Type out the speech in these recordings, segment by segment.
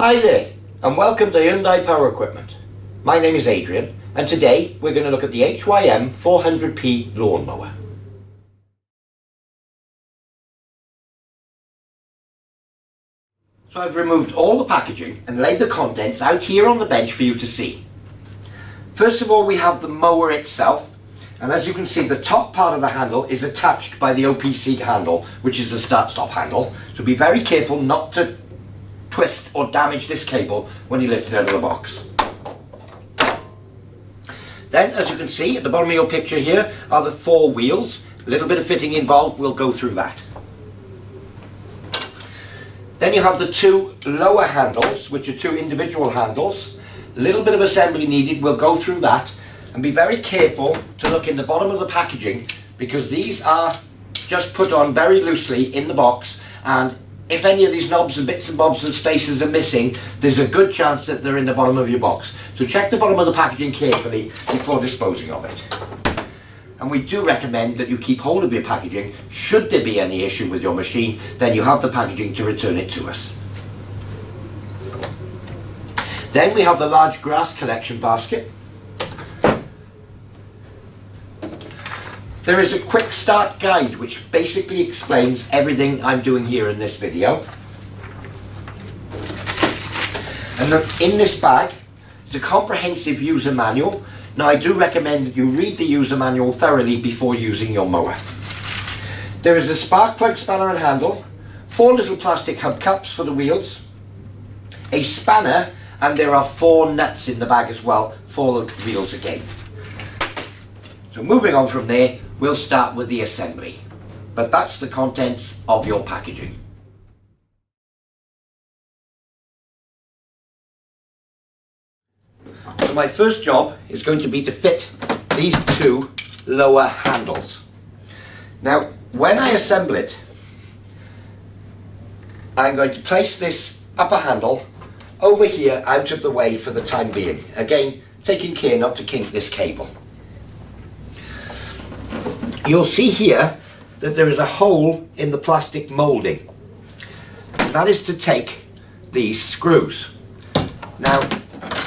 Hi there, and welcome to Hyundai Power Equipment. My name is Adrian, and today we're going to look at the HYM400P Lawn Mower. So I've removed all the packaging and laid the contents out here on the bench for you to see. First of all, we have the mower itself, and as you can see, the top part of the handle is attached by the OPC handle, which is the start-stop handle, so be very careful not to twist or damage this cable when you lift it out of the box. Then, as you can see at the bottom of your picture here are the four wheels. A little bit of fitting involved, we'll go through that. Then you have the two lower handles, which are two individual handles. A little bit of assembly needed, we'll go through that. And be very careful to look in the bottom of the packaging, because these are just put on very loosely in the box, and if any of these knobs and bits and bobs and spaces are missing, there's a good chance that they're in the bottom of your box. So check the bottom of the packaging carefully before disposing of it. And we do recommend that you keep hold of your packaging. Should there be any issue with your machine, then you have the packaging to return it to us. Then we have the large grass collection basket. There is a quick start guide which basically explains everything I'm doing here in this video. And then in this bag is a comprehensive user manual. Now I do recommend that you read the user manual thoroughly before using your mower. There is a spark plug spanner and handle, 4 little plastic hubcaps for the wheels, a spanner, and there are 4 nuts in the bag as well for the wheels again. So moving on from there, we'll start with the assembly. But that's the contents of your packaging. So my first job is going to be to fit these two lower handles. Now, when I assemble it, I'm going to place this upper handle over here out of the way for the time being. Again, taking care not to kink this cable. You'll see here that there is a hole in the plastic moulding. That is to take these screws. Now,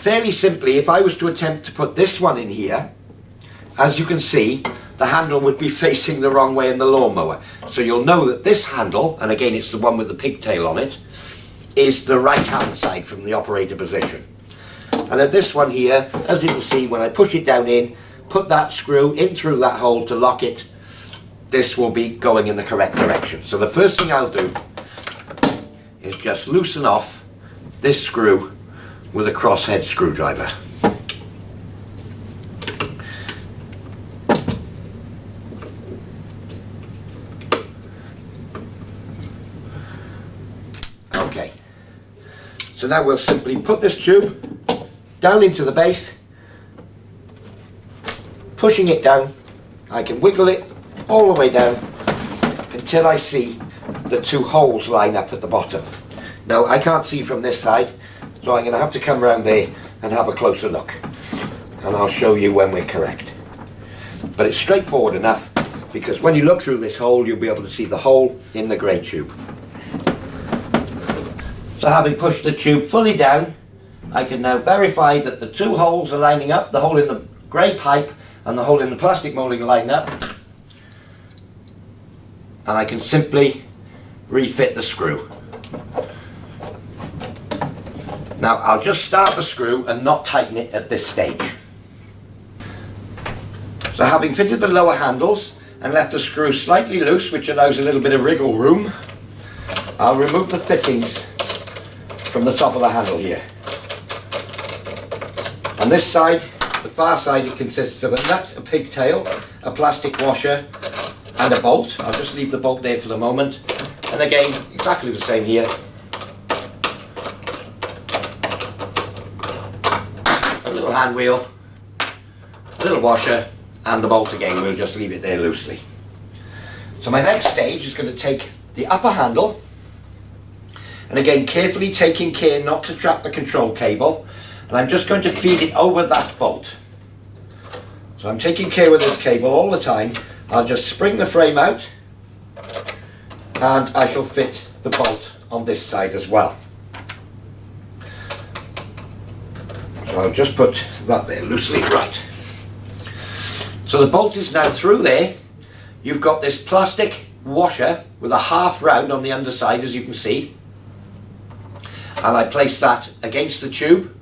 fairly simply, if I was to attempt to put this one in here, as you can see, the handle would be facing the wrong way in the lawnmower. So you'll know that this handle, and again it's the one with the pigtail on it, is the right hand side from the operator position. And then this one here, as you can see, when I push it down in, put that screw in through that hole to lock it, this will be going in the correct direction. So the first thing I'll do is just loosen off this screw with a crosshead screwdriver. Okay, so now we'll simply put this tube down into the base. Pushing it down, I can wiggle it all the way down until I see the two holes line up at the bottom. Now I can't see from this side, so I'm going to have to come around there and have a closer look, and I'll show you when we're correct. But it's straightforward enough, because when you look through this hole you'll be able to see the hole in the grey tube. So having pushed the tube fully down, I can now verify that the two holes are lining up, the hole in the grey pipe and the hole in the plastic moulding line up, and I can simply refit the screw. Now I'll just start the screw and not tighten it at this stage. So having fitted the lower handles and left the screw slightly loose, which allows a little bit of wriggle room, I'll remove the fittings from the top of the handle here. On this side, the far side, it consists of a nut, a pigtail, a plastic washer and a bolt. I'll just leave the bolt there for the moment. And again, exactly the same here. A little hand wheel, a little washer and the bolt again. We'll just leave it there loosely. So my next stage is going to take the upper handle, and again carefully taking care not to trap the control cable, and I'm just going to feed it over that bolt. So I'm taking care with this cable all the time. I'll just spring the frame out and I shall fit the bolt on this side as well. So I'll just put that there loosely, right. So the bolt is now through there. You've got this plastic washer with a half round on the underside, as you can see. And I place that against the tube,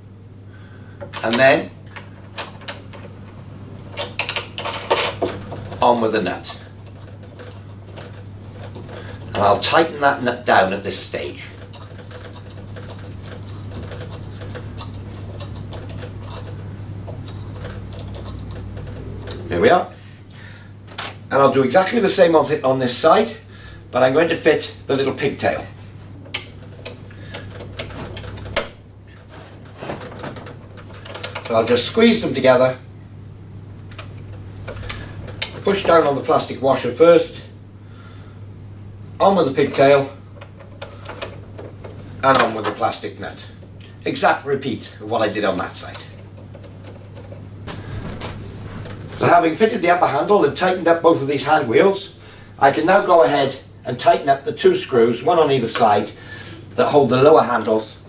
and then on with the nut. And I'll tighten that nut down at this stage. There we are. And I'll do exactly the same on this side, but I'm going to fit the little pigtail. So I'll just squeeze them together, push down on the plastic washer first, on with the pigtail, and on with the plastic nut. Exact repeat of what I did on that side. So having fitted the upper handle and tightened up both of these hand wheels, I can now go ahead and tighten up the two screws, one on either side, that hold the lower handles.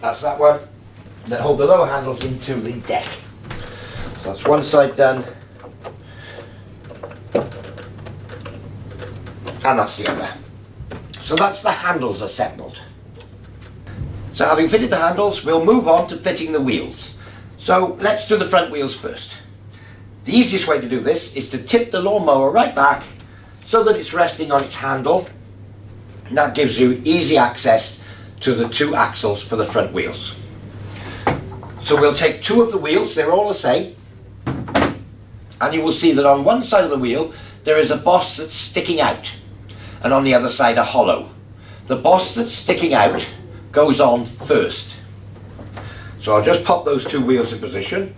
That's that one. That hold the lower handles into the deck. So that's one side done. And that's the other. So that's the handles assembled. So having fitted the handles, we'll move on to fitting the wheels. So let's do the front wheels first. The easiest way to do this is to tip the lawnmower right back so that it's resting on its handle, and that gives you easy access to the two axles for the front wheels. So we'll take two of the wheels, they're all the same, and you will see that on one side of the wheel there is a boss that's sticking out, and on the other side a hollow. The boss that's sticking out goes on first. So I'll just pop those two wheels in position.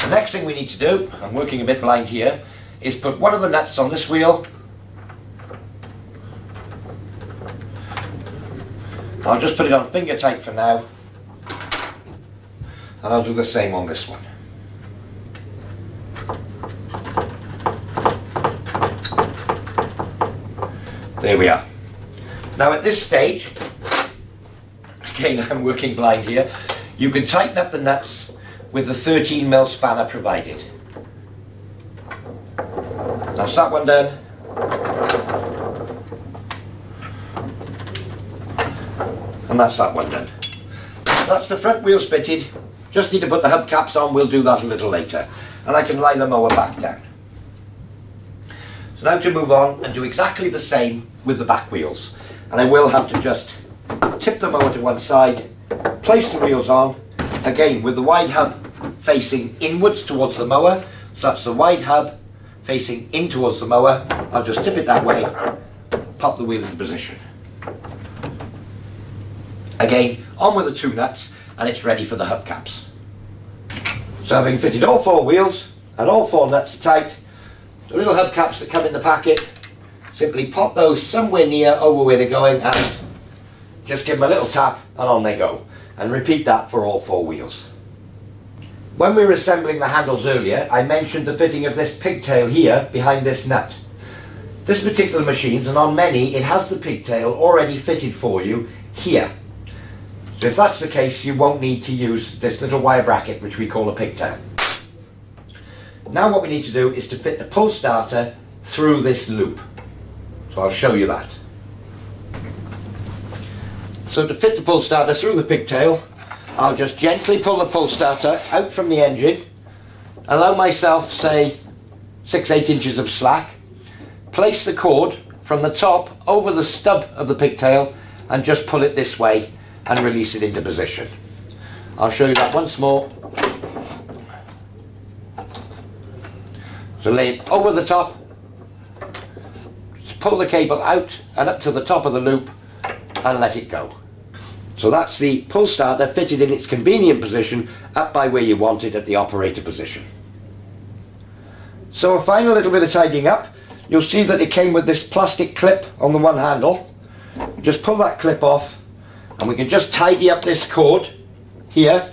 The next thing we need to do, I'm working a bit blind here, is put one of the nuts on this wheel. I'll just put it on finger tight for now, and I'll do the same on this one. There we are. Now at this stage, again I'm working blind here, you can tighten up the nuts with the 13mm spanner provided. That's that one done. And that's that one done. That's the front wheels fitted. Just need to put the hubcaps on, we'll do that a little later. And I can lie the mower back down. So now to move on and do exactly the same with the back wheels. And I will have to just tip the mower to one side, place the wheels on, again with the wide hub facing inwards towards the mower. So that's the wide hub facing in towards the mower. I'll just tip it that way, pop the wheel into position. Again, on with the two nuts, and it's ready for the hubcaps. So having fitted all four wheels and all four nuts are tight, the little hubcaps that come in the packet, simply pop those somewhere near over where they're going and just give them a little tap and on they go. And repeat that for all four wheels. When we were assembling the handles earlier, I mentioned the fitting of this pigtail here behind this nut. This particular machines, and on many, it has the pigtail already fitted for you here. So if that's the case, you won't need to use this little wire bracket which we call a pigtail. Now what we need to do is to fit the pull starter through this loop. So I'll show you that. So to fit the pull starter through the pigtail, I'll just gently pull the pull starter out from the engine, allow myself say 6-8 inches of slack, place the cord from the top over the stub of the pigtail and just pull it this way and release it into position. I'll show you that once more. So lay it over the top, just pull the cable out and up to the top of the loop and let it go. So that's the pull starter fitted in its convenient position up by where you want it at the operator position. So a final little bit of tidying up. You'll see that it came with this plastic clip on the one handle. Just pull that clip off and we can just tidy up this cord here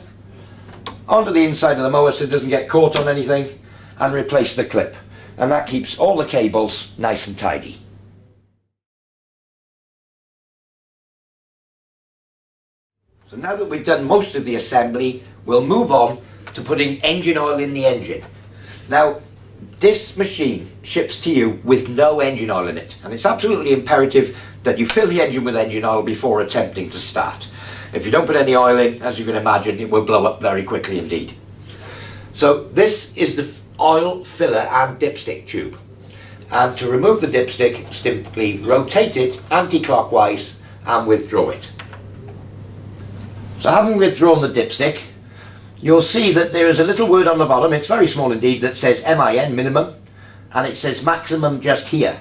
onto the inside of the mower so it doesn't get caught on anything, and replace the clip, and that keeps all the cables nice and tidy. So now that we've done most of the assembly, we'll move on to putting engine oil in the engine. Now, this machine ships to you with no engine oil in it, and it's absolutely imperative that you fill the engine with engine oil before attempting to start. If you don't put any oil in, as you can imagine, it will blow up very quickly indeed. So this is the oil filler and dipstick tube, and to remove the dipstick, simply rotate it anti-clockwise and withdraw it. So having withdrawn the dipstick, you'll see that there is a little word on the bottom, it's very small indeed, that says MIN, minimum, and it says maximum just here.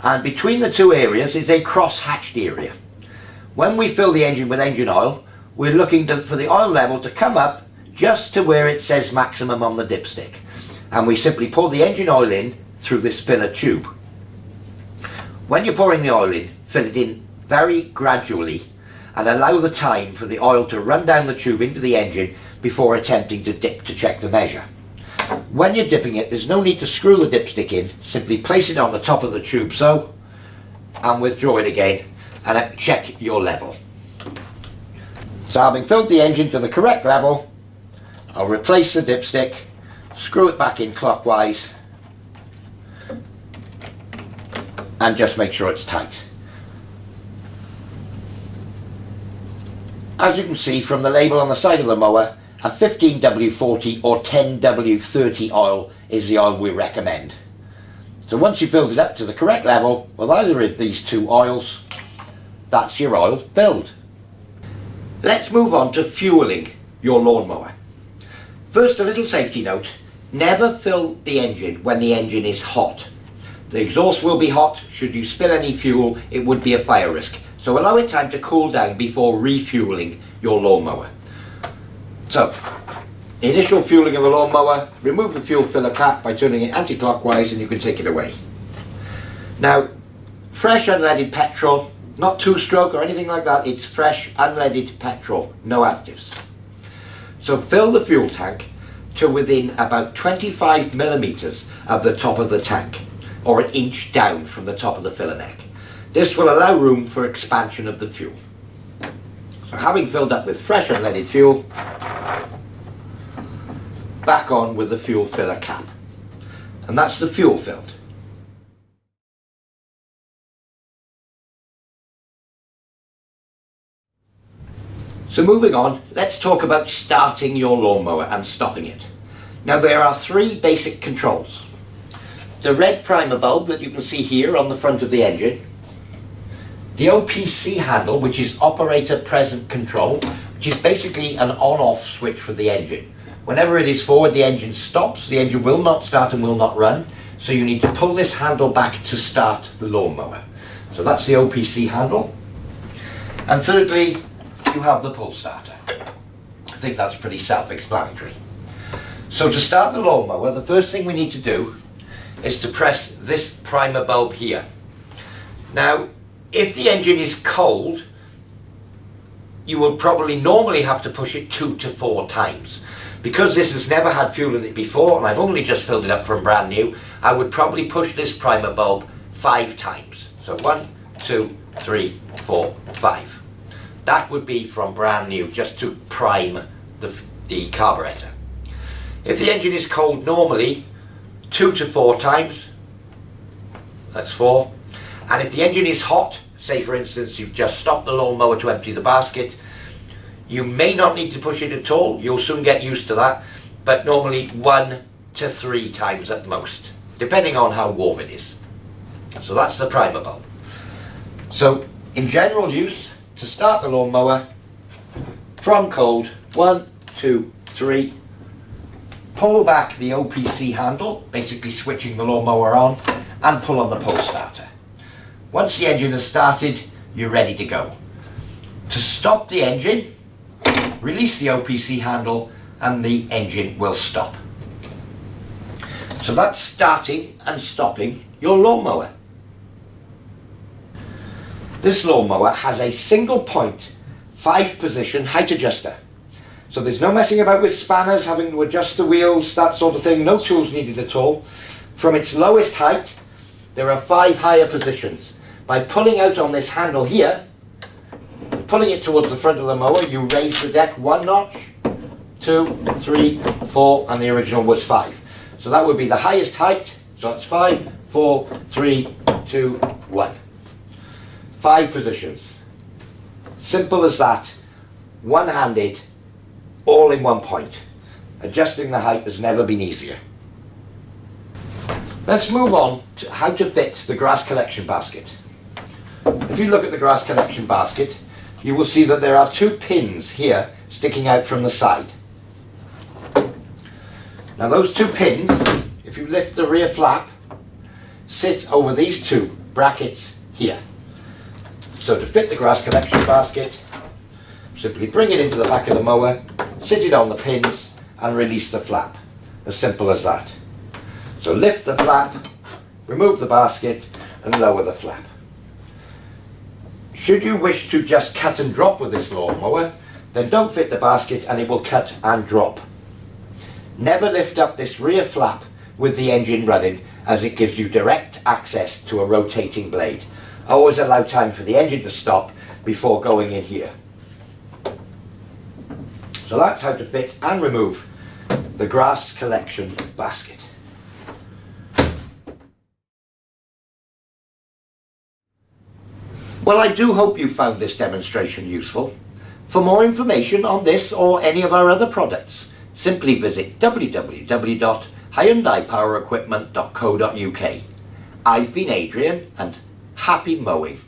And between the two areas is a cross-hatched area. When we fill the engine with engine oil, we're looking for the oil level to come up just to where it says maximum on the dipstick. And we simply pour the engine oil in through this filler tube. When you're pouring the oil in, fill it in very gradually and allow the time for the oil to run down the tube into the engine before attempting to dip to check the measure. When you're dipping it, there's no need to screw the dipstick in, simply place it on the top of the tube so, and withdraw it again and check your level. So having filled the engine to the correct level, I'll replace the dipstick, screw it back in clockwise and just make sure it's tight. As you can see from the label on the side of the mower, a 15W40 or 10W30 oil is the oil we recommend. So once you've filled it up to the correct level with either of these two oils, that's your oil filled. Let's move on to fueling your lawnmower. First, a little safety note: never fill the engine when the engine is hot. The exhaust will be hot. Should you spill any fuel, it would be a fire risk. So allow it time to cool down before refueling your lawnmower. So, initial fueling of the lawnmower, remove the fuel filler cap by turning it anti-clockwise and you can take it away. Now, fresh unleaded petrol, not two-stroke or anything like that, it's fresh unleaded petrol, no additives. So fill the fuel tank to within about 25 millimeters of the top of the tank, or an inch down from the top of the filler neck. This will allow room for expansion of the fuel. So having filled up with fresh unleaded fuel, back on with the fuel filler cap. And that's the fuel filled. So moving on, let's talk about starting your lawnmower and stopping it. Now there are three basic controls. The red primer bulb that you can see here on the front of the engine, the OPC handle, which is operator present control, which is basically an on-off switch for the engine. Whenever it is forward, the engine stops, the engine will not start and will not run, so you need to pull this handle back to start the lawnmower. So that's the OPC handle. And thirdly, you have the pull starter. I think that's pretty self-explanatory. So to start the lawnmower, the first thing we need to do is to press this primer bulb here. Now, if the engine is cold, you will probably normally have to push it 2 to 4 times. Because this has never had fuel in it before, and I've only just filled it up from brand new, I would probably push this primer bulb 5 times. So 1, 2, 3, 4, 5. That would be from brand new, just to prime the carburetor. If the engine is cold normally, 2 to 4 times, that's 4. And if the engine is hot, say for instance you've just stopped the lawnmower to empty the basket, you may not need to push it at all, you'll soon get used to that, but normally 1 to 3 times at most, depending on how warm it is. So that's the primer bulb. So in general use, to start the lawnmower, from cold, 1, 2, 3, pull back the OPC handle, basically switching the lawnmower on, and pull on the pull starter. Once the engine has started, you're ready to go. To stop the engine, release the OPC handle and the engine will stop. So that's starting and stopping your lawnmower. This lawnmower has a single point 5 position height adjuster. So there's no messing about with spanners, having to adjust the wheels, that sort of thing, no tools needed at all. From its lowest height, there are 5 higher positions. By pulling out on this handle here, pulling it towards the front of the mower, you raise the deck 1 notch, 2, 3, 4, and the original was 5. So that would be the highest height. So that's 5, 4, 3, 2, 1. 5 positions. Simple as that. One-handed, all in one point. Adjusting the height has never been easier. Let's move on to how to fit the grass collection basket. If you look at the grass collection basket, you will see that there are 2 pins here sticking out from the side. Now those 2 pins, if you lift the rear flap, sit over these 2 brackets here. So to fit the grass collection basket, simply bring it into the back of the mower, sit it on the pins and release the flap. As simple as that. So lift the flap, remove the basket and lower the flap. Should you wish to just cut and drop with this lawnmower, then don't fit the basket and it will cut and drop. Never lift up this rear flap with the engine running, as it gives you direct access to a rotating blade. Always allow time for the engine to stop before going in here. So that's how to fit and remove the grass collection basket. Well, I do hope you found this demonstration useful. For more information on this or any of our other products, simply visit www.hyundaipowerequipment.co.uk. I've been Adrian, and happy mowing.